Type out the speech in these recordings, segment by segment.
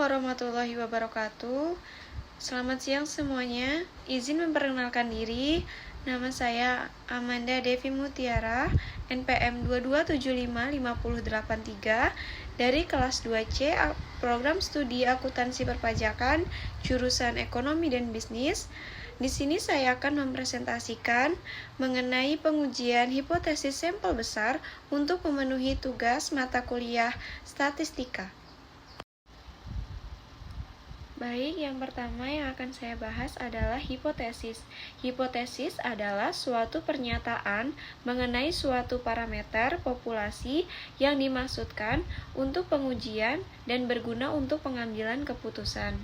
warahmatullahi wabarakatuh. Selamat siang semuanya. Izin memperkenalkan diri. Nama saya Amanda Devi Mutiara, NPM 22755083 dari kelas 2C Program Studi Akuntansi Perpajakan, jurusan Ekonomi dan Bisnis. Di sini saya akan mempresentasikan mengenai pengujian hipotesis sampel besar untuk memenuhi tugas mata kuliah statistika. Baik, yang pertama yang akan saya bahas adalah hipotesis. Hipotesis adalah suatu pernyataan mengenai suatu parameter populasi yang dimaksudkan untuk pengujian dan berguna untuk pengambilan keputusan.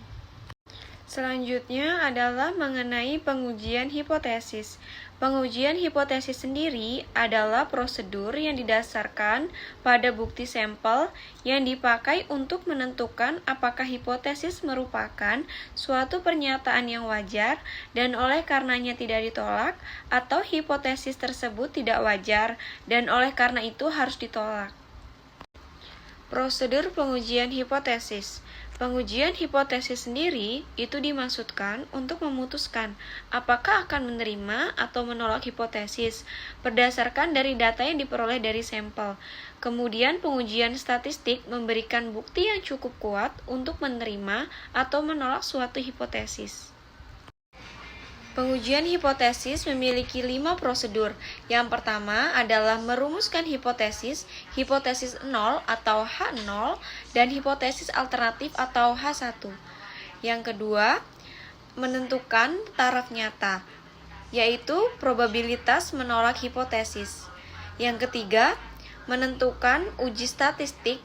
Selanjutnya adalah mengenai pengujian hipotesis. Pengujian hipotesis sendiri adalah prosedur yang didasarkan pada bukti sampel yang dipakai untuk menentukan apakah hipotesis merupakan suatu pernyataan yang wajar dan oleh karenanya tidak ditolak, atau hipotesis tersebut tidak wajar dan oleh karena itu harus ditolak. Prosedur pengujian hipotesis. Pengujian hipotesis sendiri itu dimaksudkan untuk memutuskan apakah akan menerima atau menolak hipotesis berdasarkan dari data yang diperoleh dari sampel. Kemudian pengujian statistik memberikan bukti yang cukup kuat untuk menerima atau menolak suatu hipotesis. Pengujian hipotesis memiliki 5 prosedur. Yang pertama adalah merumuskan hipotesis, hipotesis 0 atau H0, dan hipotesis alternatif atau H1. Yang kedua, menentukan taraf nyata, yaitu probabilitas menolak hipotesis. Yang ketiga, menentukan uji statistik,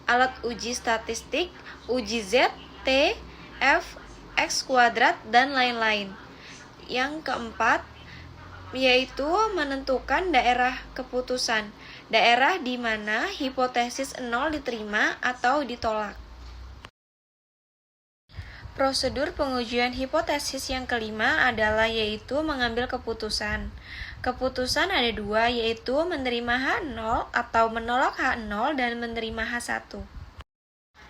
alat uji statistik, uji Z, T, F, X kuadrat, dan lain-lain. Yang keempat, yaitu menentukan daerah keputusan, daerah di mana hipotesis 0 diterima atau ditolak. Prosedur pengujian hipotesis yang kelima adalah yaitu mengambil keputusan. Keputusan ada dua, yaitu menerima H0 atau menolak H0 dan menerima H1.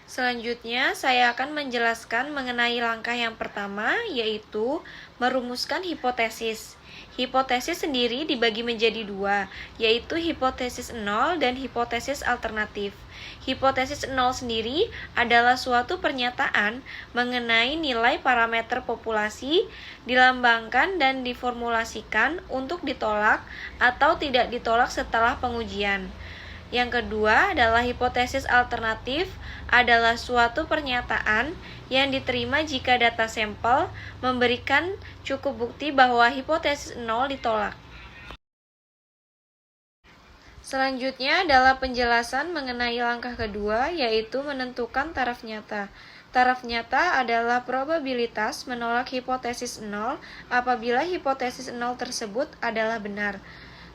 Selanjutnya, saya akan menjelaskan mengenai langkah yang pertama, yaitu merumuskan hipotesis. Hipotesis sendiri dibagi menjadi dua, yaitu hipotesis 0 dan hipotesis alternatif. Hipotesis 0 sendiri adalah suatu pernyataan mengenai nilai parameter populasi, dilambangkan dan diformulasikan untuk ditolak atau tidak ditolak setelah pengujian. Yang kedua adalah hipotesis alternatif, adalah suatu pernyataan yang diterima jika data sampel memberikan cukup bukti bahwa hipotesis 0 ditolak. Selanjutnya adalah penjelasan mengenai langkah kedua, yaitu menentukan taraf nyata. Taraf nyata adalah probabilitas menolak hipotesis 0 apabila hipotesis 0 tersebut adalah benar.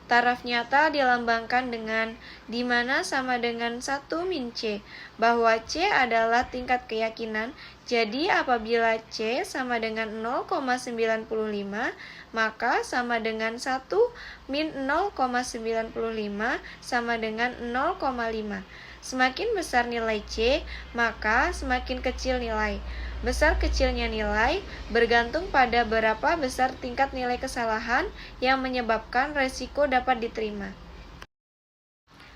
Taraf nyata dilambangkan dengan di mana sama dengan 1 min C, bahwa C adalah tingkat keyakinan. Jadi apabila C sama dengan 0,95, maka sama dengan 1 min 0,95 sama dengan 0,5. Semakin besar nilai C, maka semakin kecil nilai. Besar kecilnya nilai bergantung pada berapa besar tingkat nilai kesalahan yang menyebabkan resiko dapat diterima.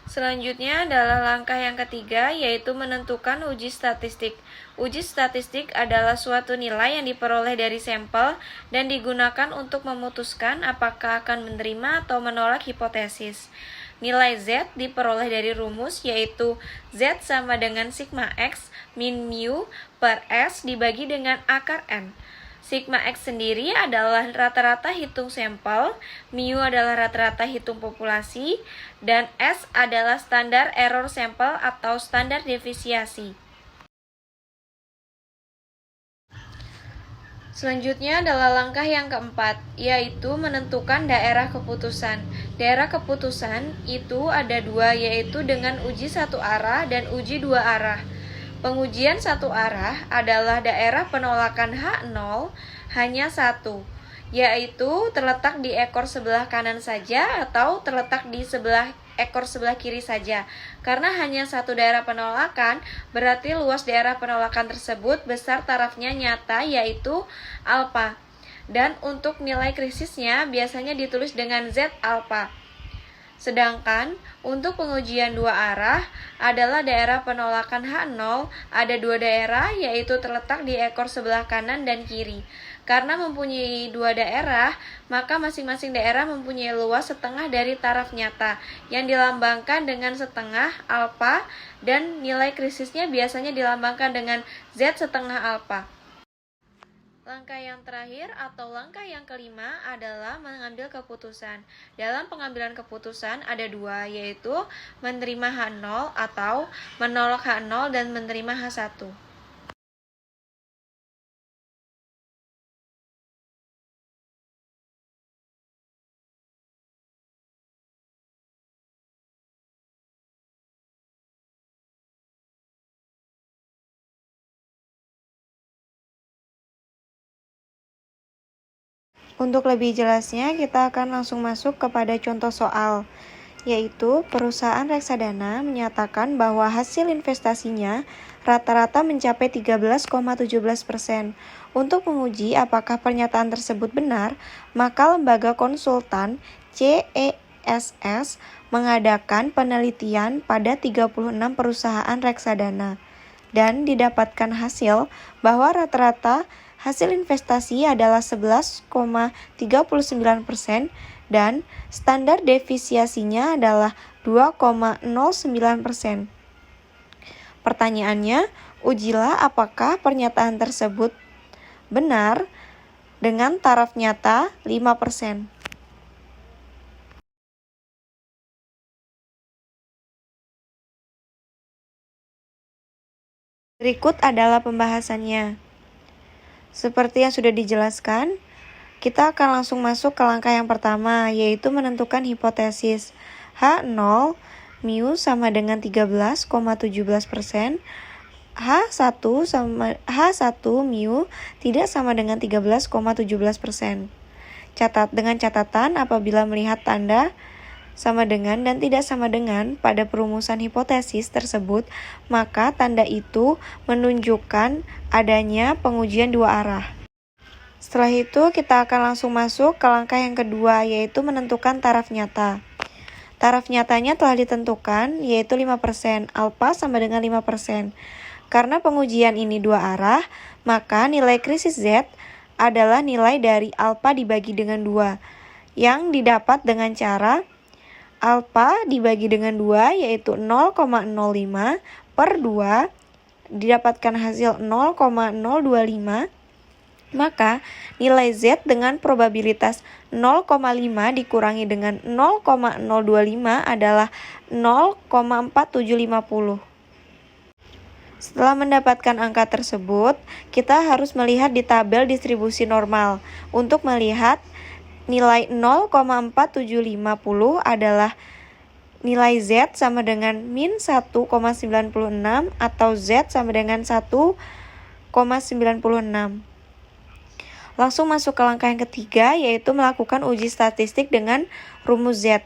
Selanjutnya adalah langkah yang ketiga, yaitu menentukan uji statistik. Uji statistik adalah suatu nilai yang diperoleh dari sampel dan digunakan untuk memutuskan apakah akan menerima atau menolak hipotesis. Nilai Z diperoleh dari rumus, yaitu Z sama dengan sigma X min mu per S dibagi dengan akar N. Sigma X sendiri adalah rata-rata hitung sampel, mu adalah rata-rata hitung populasi, dan S adalah standar error sampel atau standar deviasi. Selanjutnya adalah langkah yang keempat, yaitu menentukan daerah keputusan. Daerah keputusan itu ada dua, yaitu dengan uji satu arah dan uji dua arah. Pengujian satu arah adalah daerah penolakan H0 hanya satu, yaitu terletak di ekor sebelah kanan saja atau terletak di sebelah ekor sebelah kiri saja. Karena hanya satu daerah penolakan, berarti luas daerah penolakan tersebut besar tarafnya nyata, yaitu alfa. Dan untuk nilai krisisnya biasanya ditulis dengan Z alfa. Sedangkan untuk pengujian dua arah adalah daerah penolakan H0 ada dua daerah, yaitu terletak di ekor sebelah kanan dan kiri. Karena mempunyai dua daerah, maka masing-masing daerah mempunyai luas setengah dari taraf nyata yang dilambangkan dengan setengah alfa, dan nilai krisisnya biasanya dilambangkan dengan Z setengah alfa. Langkah yang terakhir atau langkah yang kelima adalah mengambil keputusan. Dalam pengambilan keputusan ada dua, yaitu menerima H0 atau menolak H0 dan menerima H1. Untuk lebih jelasnya, kita akan langsung masuk kepada contoh soal, yaitu perusahaan reksadana menyatakan bahwa hasil investasinya rata-rata mencapai 13,17%. Untuk menguji apakah pernyataan tersebut benar, maka lembaga konsultan CESS mengadakan penelitian pada 36 perusahaan reksadana dan didapatkan hasil bahwa rata-rata hasil investasi adalah 11,39% dan standar defisiasinya adalah 2,09%. Pertanyaannya, ujilah apakah pernyataan tersebut benar dengan taraf nyata 5%. Berikut adalah pembahasannya. Seperti yang sudah dijelaskan, kita akan langsung masuk ke langkah yang pertama, yaitu menentukan hipotesis. H0 mu sama dengan 13,17%, H1 mu tidak sama dengan 13,17%. Dengan catatan apabila melihat tanda sama dengan dan tidak sama dengan pada perumusan hipotesis tersebut, maka tanda itu menunjukkan adanya pengujian dua arah. Setelah itu, kita akan langsung masuk ke langkah yang kedua, yaitu menentukan taraf nyata. Taraf nyatanya telah ditentukan, yaitu 5%, alfa sama dengan 5%. Karena pengujian ini dua arah, maka nilai krisis Z adalah nilai dari alfa dibagi dengan 2, yang didapat dengan cara alfa dibagi dengan 2, yaitu 0,05 per 2, didapatkan hasil 0,025, maka nilai Z dengan probabilitas 0,5 dikurangi dengan 0,025 adalah 0,4750. Setelah mendapatkan angka tersebut, kita harus melihat di tabel distribusi normal untuk melihat nilai 0,4750 adalah nilai Z sama dengan min 1,96 atau Z sama dengan 1,96. Langsung masuk ke langkah yang ketiga, yaitu melakukan uji statistik dengan rumus Z.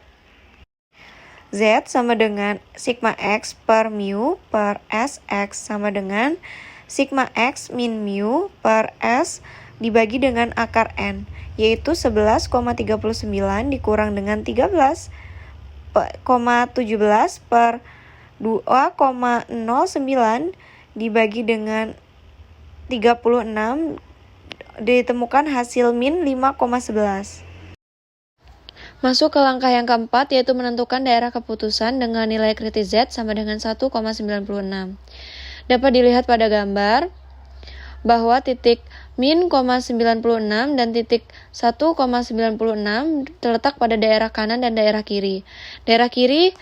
Z sama dengan sigma X per mu per SX sama dengan sigma X min mu per S dibagi dengan akar N, yaitu 11,39 dikurang dengan 13,17 per 2,09 dibagi dengan 36, ditemukan hasil min 5,11. Masuk ke langkah yang keempat, yaitu menentukan daerah keputusan dengan nilai kritis Z sama dengan 1,96. Dapat dilihat pada gambar bahwa titik min, 96 dan titik 1,96 terletak pada daerah kanan dan daerah kiri. Daerah kiri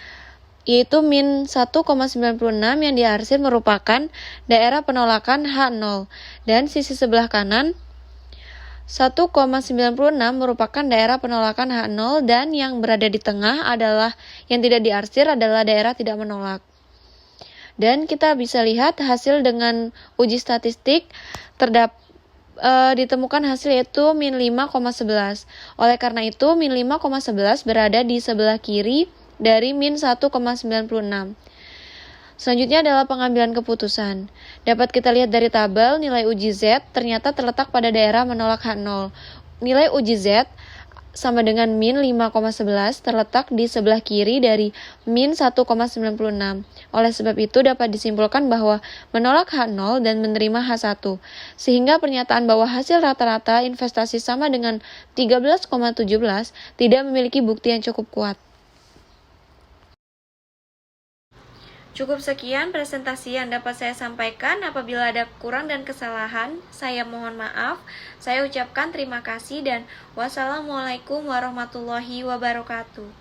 yaitu min 1,96 yang diarsir merupakan daerah penolakan H0, dan sisi sebelah kanan 1,96 merupakan daerah penolakan H0, dan yang berada di tengah adalah yang tidak diarsir adalah daerah tidak menolak. Dan kita bisa lihat hasil dengan uji statistik ditemukan hasil yaitu min 5,11. Oleh karena itu min 5,11 berada di sebelah kiri dari min 1,96. Selanjutnya adalah pengambilan keputusan. Dapat kita lihat dari tabel, nilai uji Z ternyata terletak pada daerah menolak H0. Nilai uji Z sama dengan min 5,11 terletak di sebelah kiri dari min 1,96. Oleh sebab itu dapat disimpulkan bahwa menolak H0 dan menerima H1. Sehingga pernyataan bahwa hasil rata-rata investasi sama dengan 13,17 tidak memiliki bukti yang cukup kuat. Cukup sekian presentasi yang dapat saya sampaikan. Apabila ada kurang dan kesalahan, saya mohon maaf. Saya ucapkan terima kasih dan wassalamualaikum warahmatullahi wabarakatuh.